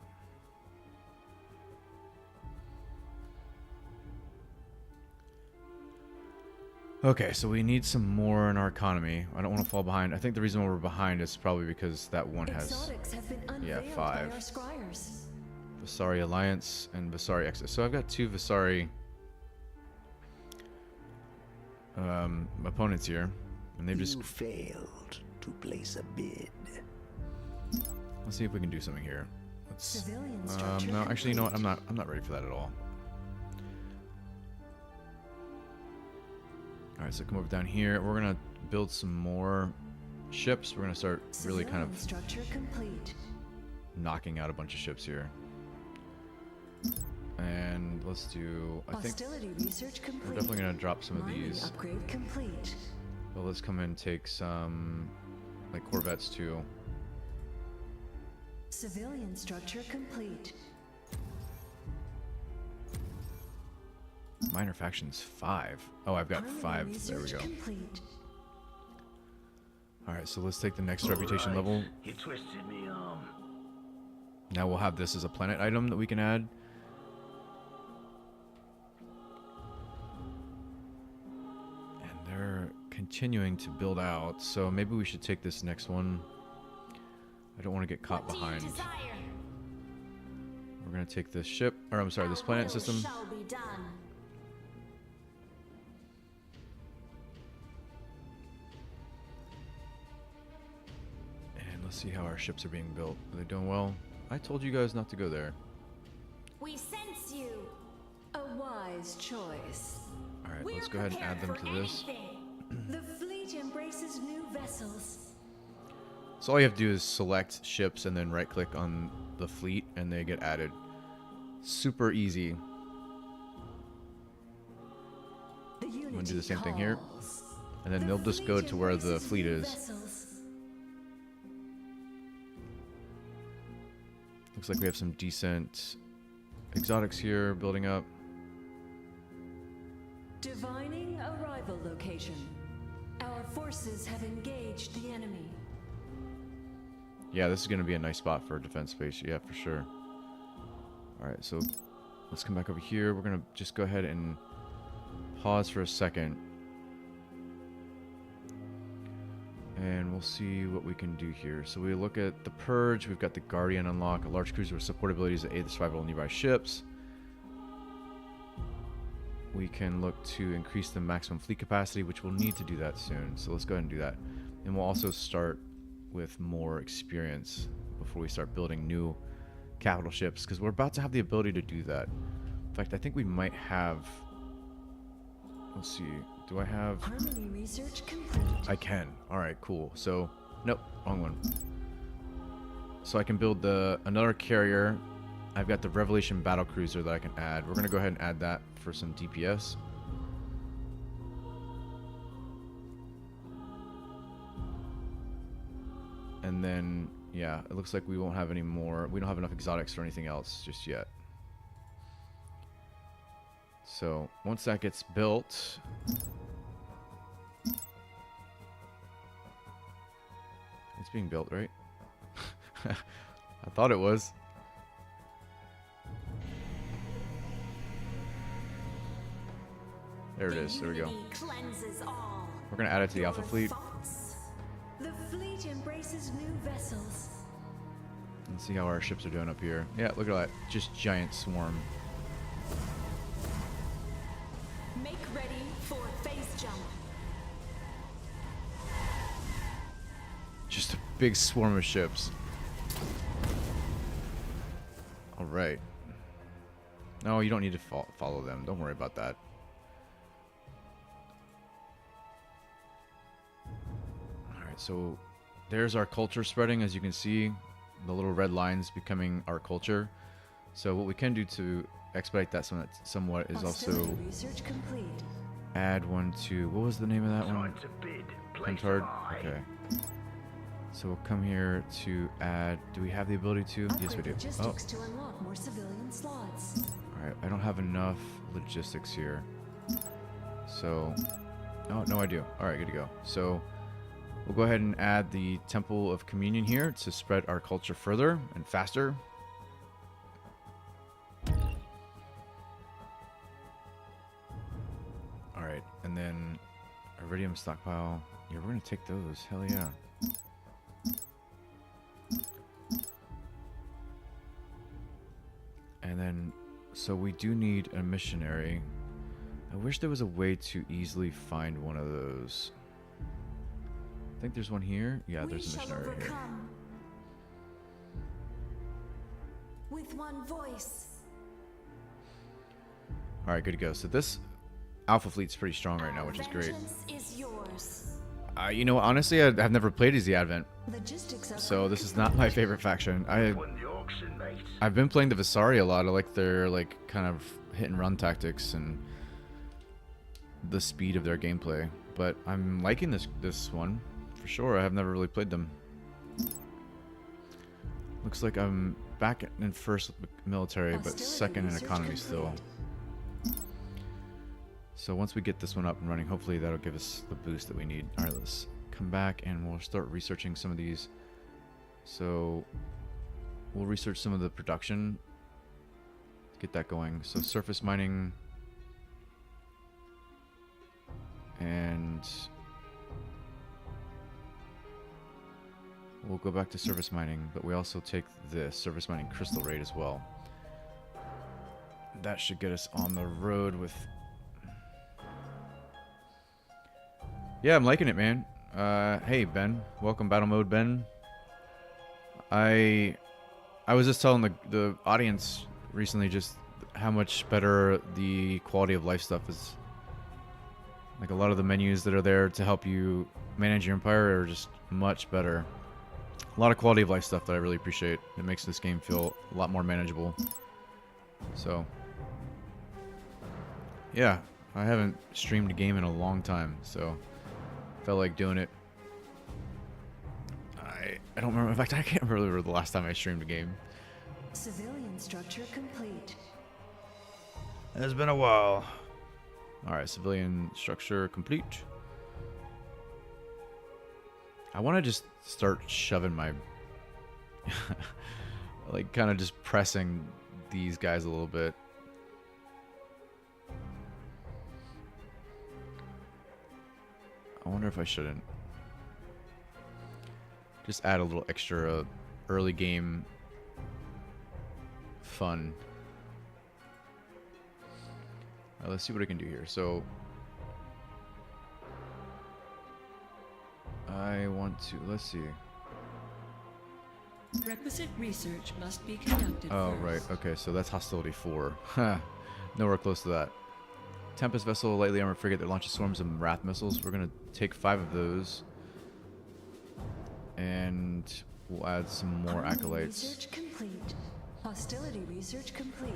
Okay, so we need some more in our economy. I don't want to fall behind. I think the reason why we're behind is probably because that one has Exotics have been yeah, unveiled 5. by our scryers. Visari Alliance and Visari Exodus. So I've got 2 Visari opponents here, and they've just. You failed to place a bid. Let's see if we can do something here. Let's. Civilian structure No, actually, you know what? complete. I'm not ready for that at all. All right, so come over down here. We're gonna build some more ships. We're gonna start really kind Civilian of structure complete. knocking out a bunch of ships here. And let's do. I think Hostility research complete. we're definitely gonna drop some of Mining these. upgrade complete. But let's come in and take some, like Corvettes too. Civilian structure complete. Minor factions 5. Oh, I've got Primary 5. There we research go. Complete. All right, so let's take the next reputation Alright, level. You twisted me arm. Now we'll have this as a planet item that we can add. And they're continuing to build out, so maybe we should take this next one. I don't want to get caught What do you behind. desire? We're going to take this ship, or I'm sorry, this Our planet will system. shall be done. And let's see how our ships are being built. Are they doing well? I told you guys not to go there. We sense you. A wise choice. All right, We're let's go ahead and add them prepared to for this. anything. The fleet embraces new vessels. So all you have to do is select ships and then right click on the fleet and they get added. Super easy. The Unity gonna do the same thing here. calls. And then The they'll just go fleet to where the embraces fleet new is. vessels. Looks like we have some decent exotics here building up. Divining arrival location. Our forces have engaged the enemy. Yeah, this is going to be a nice spot for a defense base. Yeah, for sure. Alright, so let's come back over here. We're going to just go ahead and pause for a second. And we'll see what we can do here. So we look at the Purge. We've got the Guardian unlock. A large cruiser with support abilities that aid the survival of nearby ships. We can look to increase the maximum fleet capacity, which we'll need to do that soon. So let's go ahead and do that. And we'll also start with more experience before we start building new capital ships, because we're about to have the ability to do that. In fact, I think we might have... Let's see. Do I have... Harmony research complete. I can. Alright, cool. So, nope, wrong one. So I can build another carrier. I've got the Revelation battle cruiser that I can add. We're going to go ahead and add that for some DPS. And then, yeah, it looks like we won't have any more. We don't have enough exotics or anything else just yet. So, once that gets built... It's being built, right? I thought it was. There it is. There we go. We're going to add it to the Alpha fleet. The fleet embraces new vessels. Let's see how our ships are doing up here. Yeah, look at that. Just giant swarm. Make ready for phase jump. Just a big swarm of ships. Alright. No, you don't need to follow them. Don't worry about that. Alright, so there's our culture spreading. As you can see, the little red lines becoming our culture. So what we can do to expedite that somewhat is also Research complete. add one to... What was the name of that one? Time to bid. Place Pentard? buy. Okay. So we'll come here to add... Do we have the ability to? Yes, we do. Upgrade Oh, logistics to unlock more civilian slots. alright. I don't have enough logistics here. So... Oh, no, I do. Alright, good to go. So... We'll go ahead and add the Temple of Communion here to spread our culture further and faster. Alright, and then Iridium stockpile. Yeah, we're going to take those. Hell yeah. And then, so we do need a missionary. I wish there was a way to easily find one of those. I think there's one here. Yeah, there's a missionary here. With one voice. Alright, good to go. So this Alpha fleet's pretty strong right now, which is great. Vengeance is yours. You know, honestly, I've never played as the Advent, Logistics so this is not my favorite faction. Won the auction, mate. I've been playing the Visari a lot. I like their kind of hit and run tactics and the speed of their gameplay. But I'm liking this one for sure. I have never really played them. Looks like I'm back in first military, but second in economy still. So once we get this one up and running, hopefully that'll give us the boost that we need. All right, let's come back and we'll start researching some of these. So we'll research some of the production. Get that going. So surface mining. And we'll go back to surface mining, but we also take this surface mining crystal raid as well. That should get us on the road with... Yeah, I'm liking it, man. Hey, Ben. Welcome, Battle Mode, Ben. I was just telling the audience recently just how much better the quality of life stuff is. Like, a lot of the menus that are there to help you manage your empire are just much better. A lot of quality of life stuff that I really appreciate. It makes this game feel a lot more manageable. So, yeah, I haven't streamed a game in a long time, so felt like doing it. I don't remember. In fact, I can't remember the last time I streamed a game. Civilian structure complete. It's been a while. Alright, civilian structure complete. I want to just start shoving my... like, kind of just pressing these guys a little bit. I wonder if I shouldn't. Just add a little extra early game fun. Let's see what I can do here. So I want to, let's see. Requisite research must be conducted Oh, first. right. Okay, so that's hostility 4. Huh. Nowhere close to that. Tempest vessel, lightly armored frigate that launches swarms of Wrath missiles. We're going to take 5 of those. And we'll add some more Army acolytes. Research complete. Hostility research complete.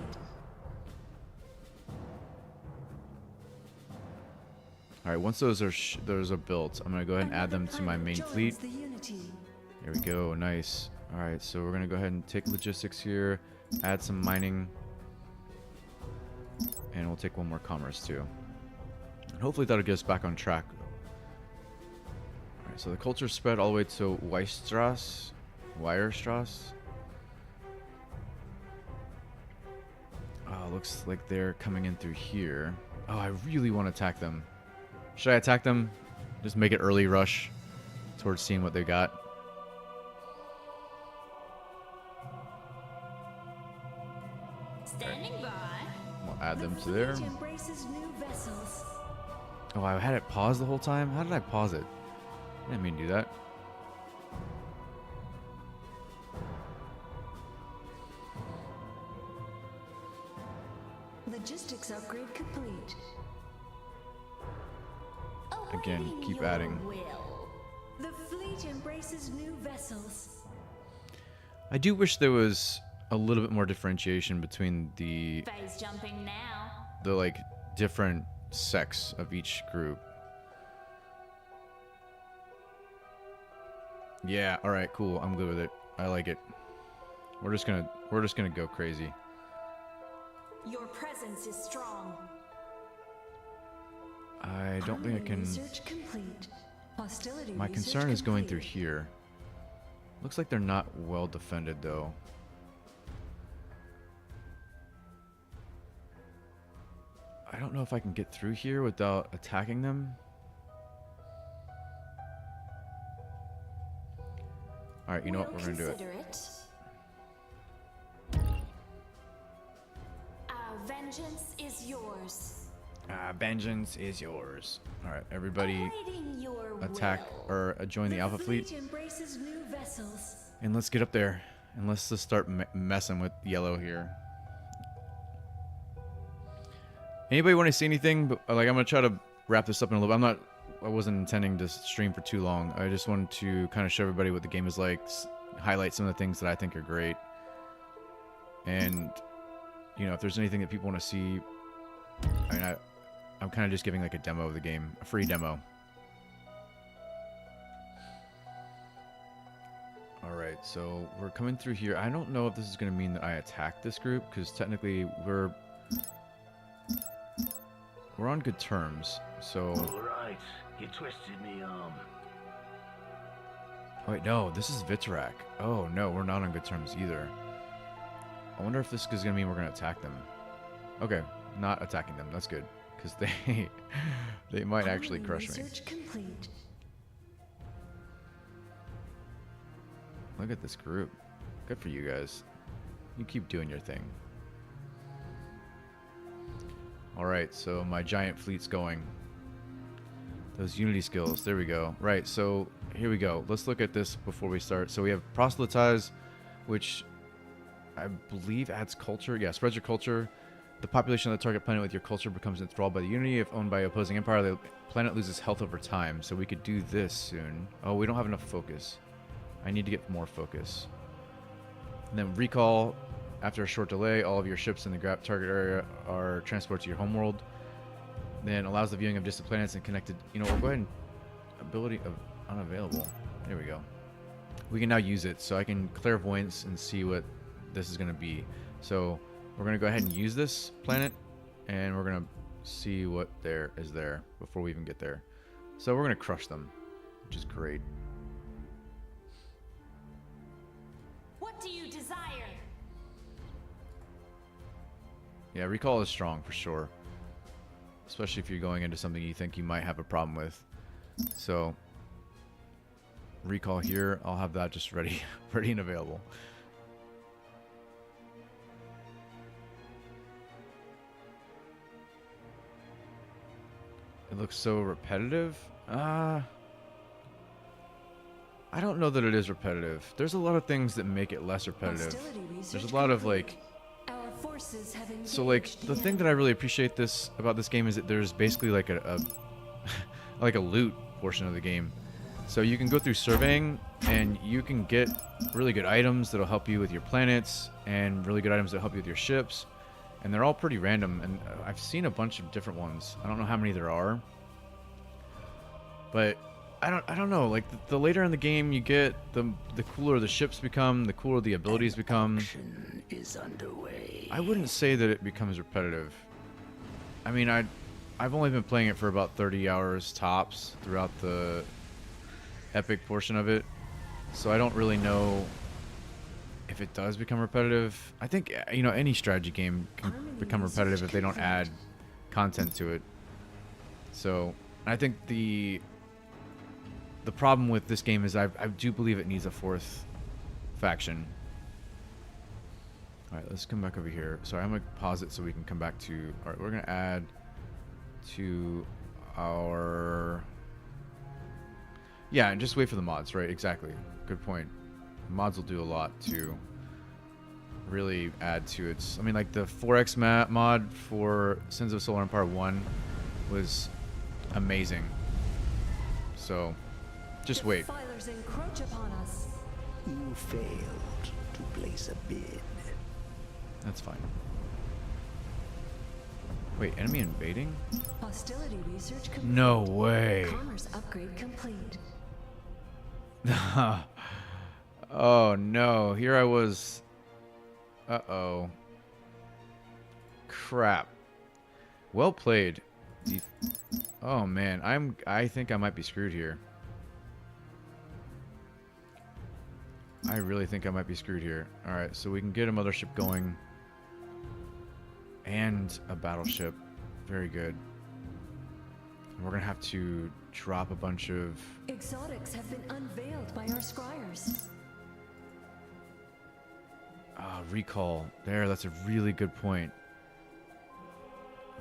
Alright, once those are built, I'm going to go ahead and add them to my main fleet. The Unity. There we go. Nice. Alright, so we're going to go ahead and take logistics here. Add some mining. And we'll take one more commerce too. And hopefully that'll get us back on track. Alright, so the culture spread all the way to Weierstrasse. Oh, looks like they're coming in through here. Oh, I really want to attack them. Should I attack them? Just make it early rush towards seeing what they got. Standing by. We'll add them to The there. fleet embraces new vessels. Oh, I had it paused the whole time? How did I pause it? I didn't mean to do that. Logistics upgrade complete. Again, Awaiting keep your adding. will. The fleet embraces new vessels. I do wish there was a little bit more differentiation between the Phase jumping now. like different sects of each group. Yeah, all right, cool. I'm good with it. I like it. We're just going to go crazy. Your presence is strong. I don't think I Army can. Research complete. Hostility My research concern is going through complete. here. Looks like they're not well defended though. I don't know if I can get through here without attacking them. All right, you know what? We're going to do it. Consider vengeance is yours. Vengeance is yours. All right, everybody Awaiting your attack will. or join the Alpha Fleet. Embraces new vessels. And let's get up there. And let's just start messing with yellow here. Anybody want to see anything? But, like, I'm going to try to wrap this up in a little bit. I wasn't intending to stream for too long. I just wanted to kind of show everybody what the game is like. Highlight some of the things that I think are great. And, you know, if there's anything that people want to see. I mean, I'm kind of just giving like a demo of the game. A free demo. Alright, so we're coming through here. I don't know if this is going to mean that I attack this group, because technically we're on good terms. So, Alright, you twisted me arm. oh wait, no, this is Vitrak. Oh no, we're not on good terms either. I wonder if this is going to mean we're going to attack them. Okay, not attacking them. That's good, because they might actually Army crush me. Research complete. Look at this group. Good for you guys. You keep doing your thing. Alright, so my giant fleet's going. Those unity skills. There we go. Right, so here we go. Let's look at this before we start. So we have proselytize, which I believe adds culture. Yeah, spreads your culture. The population of the target planet with your culture becomes enthralled by the unity. If owned by opposing empire, the planet loses health over time. So we could do this soon. Oh, we don't have enough focus. I need to get more focus. And then recall. After a short delay, all of your ships in the target area are transported to your homeworld. Then allows the viewing of distant planets and connected. You know, we'll go ahead and ability of unavailable. There we go. We can now use it, so I can clairvoyance and see what this is going to be. So we're going to go ahead and use this planet, and we're going to see what there is there before we even get there. So we're gonna crush them, which is great. What do you desire? Yeah, recall is strong for sure. Especially if you're going into something you think you might have a problem with. So, recall here, I'll have that just ready, ready and available. It looks so repetitive. I don't know that it is repetitive. There's a lot of things that make it less repetitive. Hostility research There's a lot of complete. like... Our forces have So like engaged the thing that I really appreciate about this game is that there's basically like a like a loot portion of the game. So you can go through surveying and you can get really good items that'll help you with your planets and really good items that help you with your ships, and they're all pretty random, and I've seen a bunch of different ones. I don't know how many there are. But I don't know, like the later in the game you get, the cooler the ships become, the cooler the abilities become. Action is underway. I wouldn't say that it becomes repetitive. I mean, I've only been playing it for about 30 hours tops throughout the epic portion of it, so I don't really know if it does become repetitive. I think, you know, any strategy game can become repetitive if they don't add content to it. So I think the problem with this game is I do believe it needs a fourth faction. Alright, let's come back over here. Sorry, I'm going to pause it so we can come back to... Alright, we're going to add to our... Yeah, and just wait for the mods, right? Exactly. Good point. Mods will do a lot to really add to its... I mean, like the 4X mod for Sins of Solar Empire 1 was amazing. So, just wait. Defilers encroach upon us. You failed to place a bid. That's fine. Wait, enemy invading? Hostility research complete. No way. Commerce upgrade complete. Oh no, here I was. Uh-oh. Crap. Well played. Oh man, I think I might be screwed here. I really think I might be screwed here. Alright, so we can get a mothership going. And a battleship. Very good. We're gonna have to drop a bunch of... Exotics have been unveiled by our scryers. Recall. There, that's a really good point.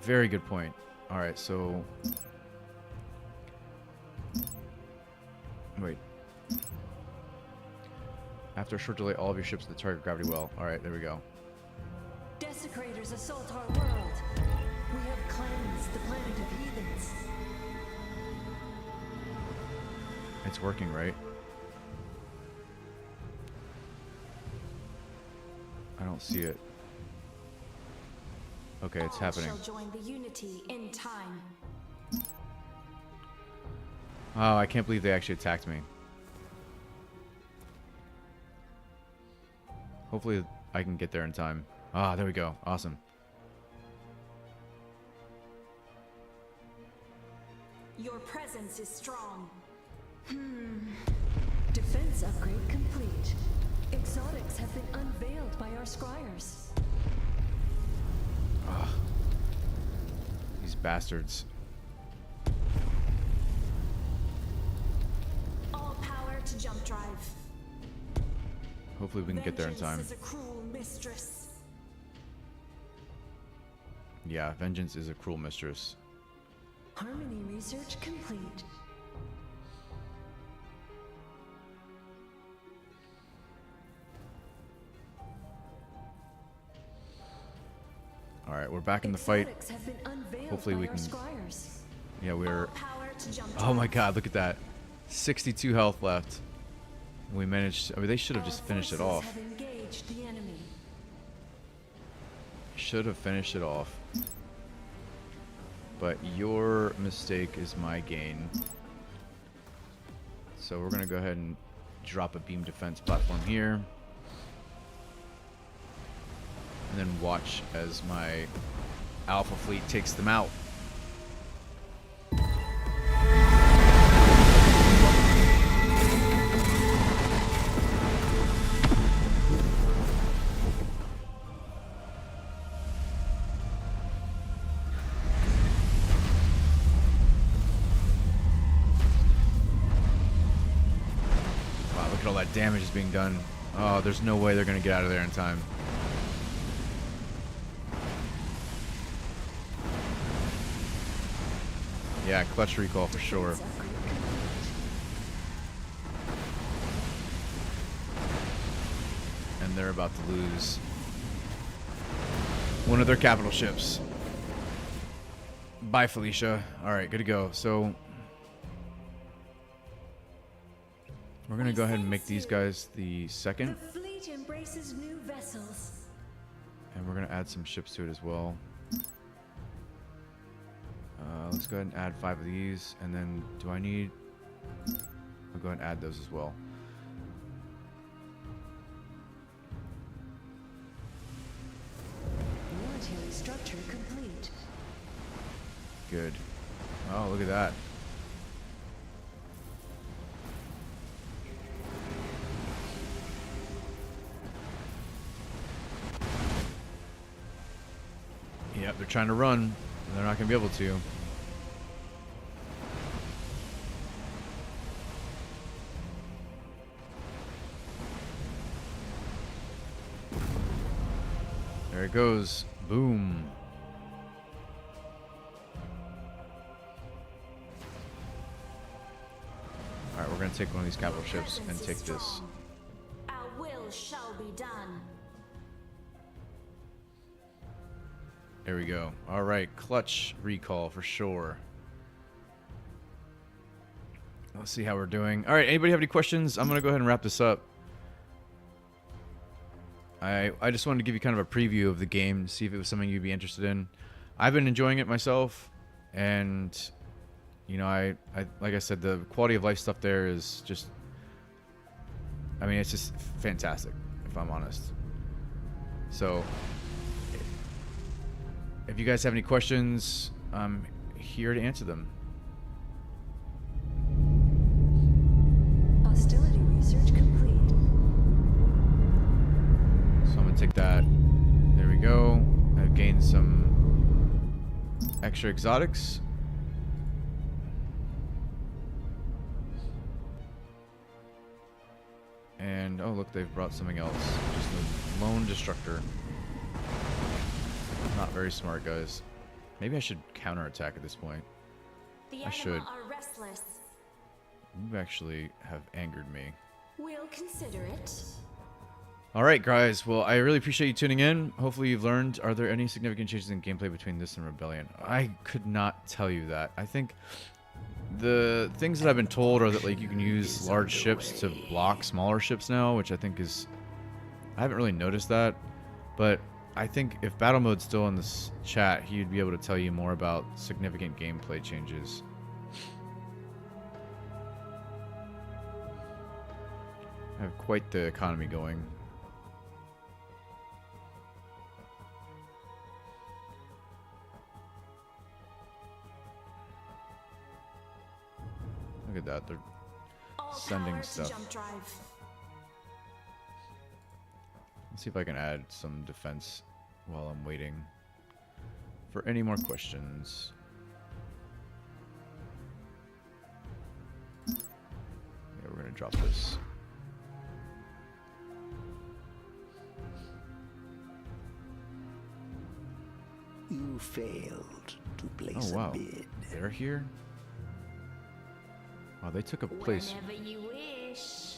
Very good point. Alright, so... Wait. After a short delay, all of your ships at the target gravity well. Alright, there we go. Desecrators assault our world. We have cleansed the planet of heathens. It's working, right? I don't see it. Okay, it's All happening. shall join the unity in time. Oh, I can't believe they actually attacked me. Hopefully I can get there in time. Ah, there we go. Awesome. Your presence is strong. Defense upgrade complete. Exotics have been unveiled by our scryers. These bastards. All power to jump drive. Hopefully we can get there in time. Vengeance is a cruel mistress. Yeah, vengeance is a cruel mistress. Harmony research complete. Alright, we're back in the fight. Exotics have been unveiled Hopefully by we our can... scryers. Yeah, we're... All power to jump Oh my drive. god, look at that. 62 health left. We managed... I mean, they should have Our just finished it forces off. have engaged the enemy. Should have finished it off. But your mistake is my gain. So we're gonna go ahead and drop a beam defense platform here. And then watch as my Alpha fleet takes them out. damage is being done. Oh, there's no way they're going to get out of there in time. Yeah, clutch recall for sure. Upgrade complete. And they're about to lose one of their capital ships. Bye, Felicia. Alright, good to go. So, we're going to go ahead and make these guys the second. The fleet embraces new vessels. And we're going to add some ships to it as well. Let's go ahead and add 5 of these. And then, do I need... I'll go ahead and add those as well. Military structure complete. Good. Oh, look at that. Yep, they're trying to run. They're not going to be able to. There it goes. Boom. Alright, we're going to take one of these capital ships and take this. Our will shall be done. There we go. Alright, clutch recall for sure. Let's see how we're doing. Alright, anybody have any questions? I'm going to go ahead and wrap this up. I just wanted to give you kind of a preview of the game, see if it was something you'd be interested in. I've been enjoying it myself, and you know, I like I said, the quality of life stuff there is just, I mean, it's just fantastic, if I'm honest. So, if you guys have any questions, I'm here to answer them. Hostility research complete. So I'm gonna take that. There we go. I've gained some extra exotics. And oh look, they've brought something else. Just a lone destructor. Not very smart, guys. Maybe I should counterattack at this point. The I anima should. are restless. You actually have angered me. We'll consider it. Alright guys, well I really appreciate you tuning in. Hopefully you've learned. Are there any significant changes in gameplay between this and Rebellion? I could not tell you that. I think the things that I've been told are that like you can use large ships to block smaller ships now, which I think is... I haven't really noticed that, but I think if Battle Mode's still in this chat, he'd be able to tell you more about significant gameplay changes. I have quite the economy going. Look at that, they're All sending power to stuff. jump drive. Let's see if I can add some defense while I'm waiting for any more questions. Yeah, we're gonna drop this. You failed to place Oh wow, a bid. they're here? Wow, they took a place. Whenever you wish.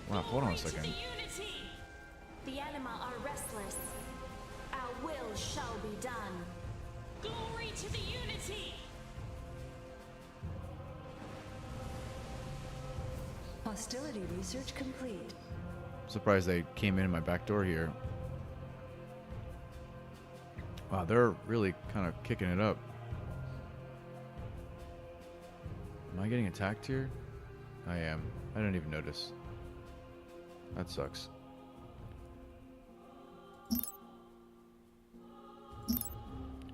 Wow, hold on a Glory to second. the unity. The anima are restless. Our will shall be done. Glory to the unity. Hostility research complete. I'm surprised they came in my back door here. Wow, they're really kind of kicking it up. Am I getting attacked here? I am. I didn't even notice. That sucks.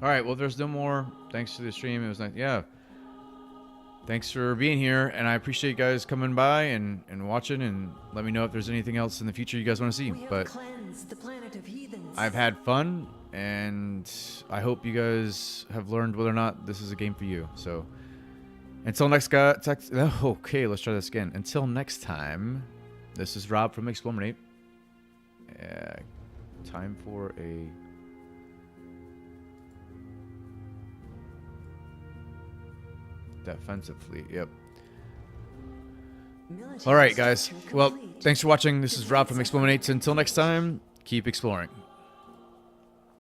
Alright, well, there's no more. Thanks for the stream. It was nice. Yeah. Thanks for being here, and I appreciate you guys coming by and watching, and let me know if there's anything else in the future you guys want to see. We have But cleansed the planet of heathens. I've had fun, and I hope you guys have learned whether or not this is a game for you. So, until next guy, okay, let's try this again. Until next time, This is Rob from Explorminate. Time for a defensive fleet. Yep. Military All right, guys. structure Well, complete. thanks for watching. This is Rob from Explorminate. Until next time, keep exploring.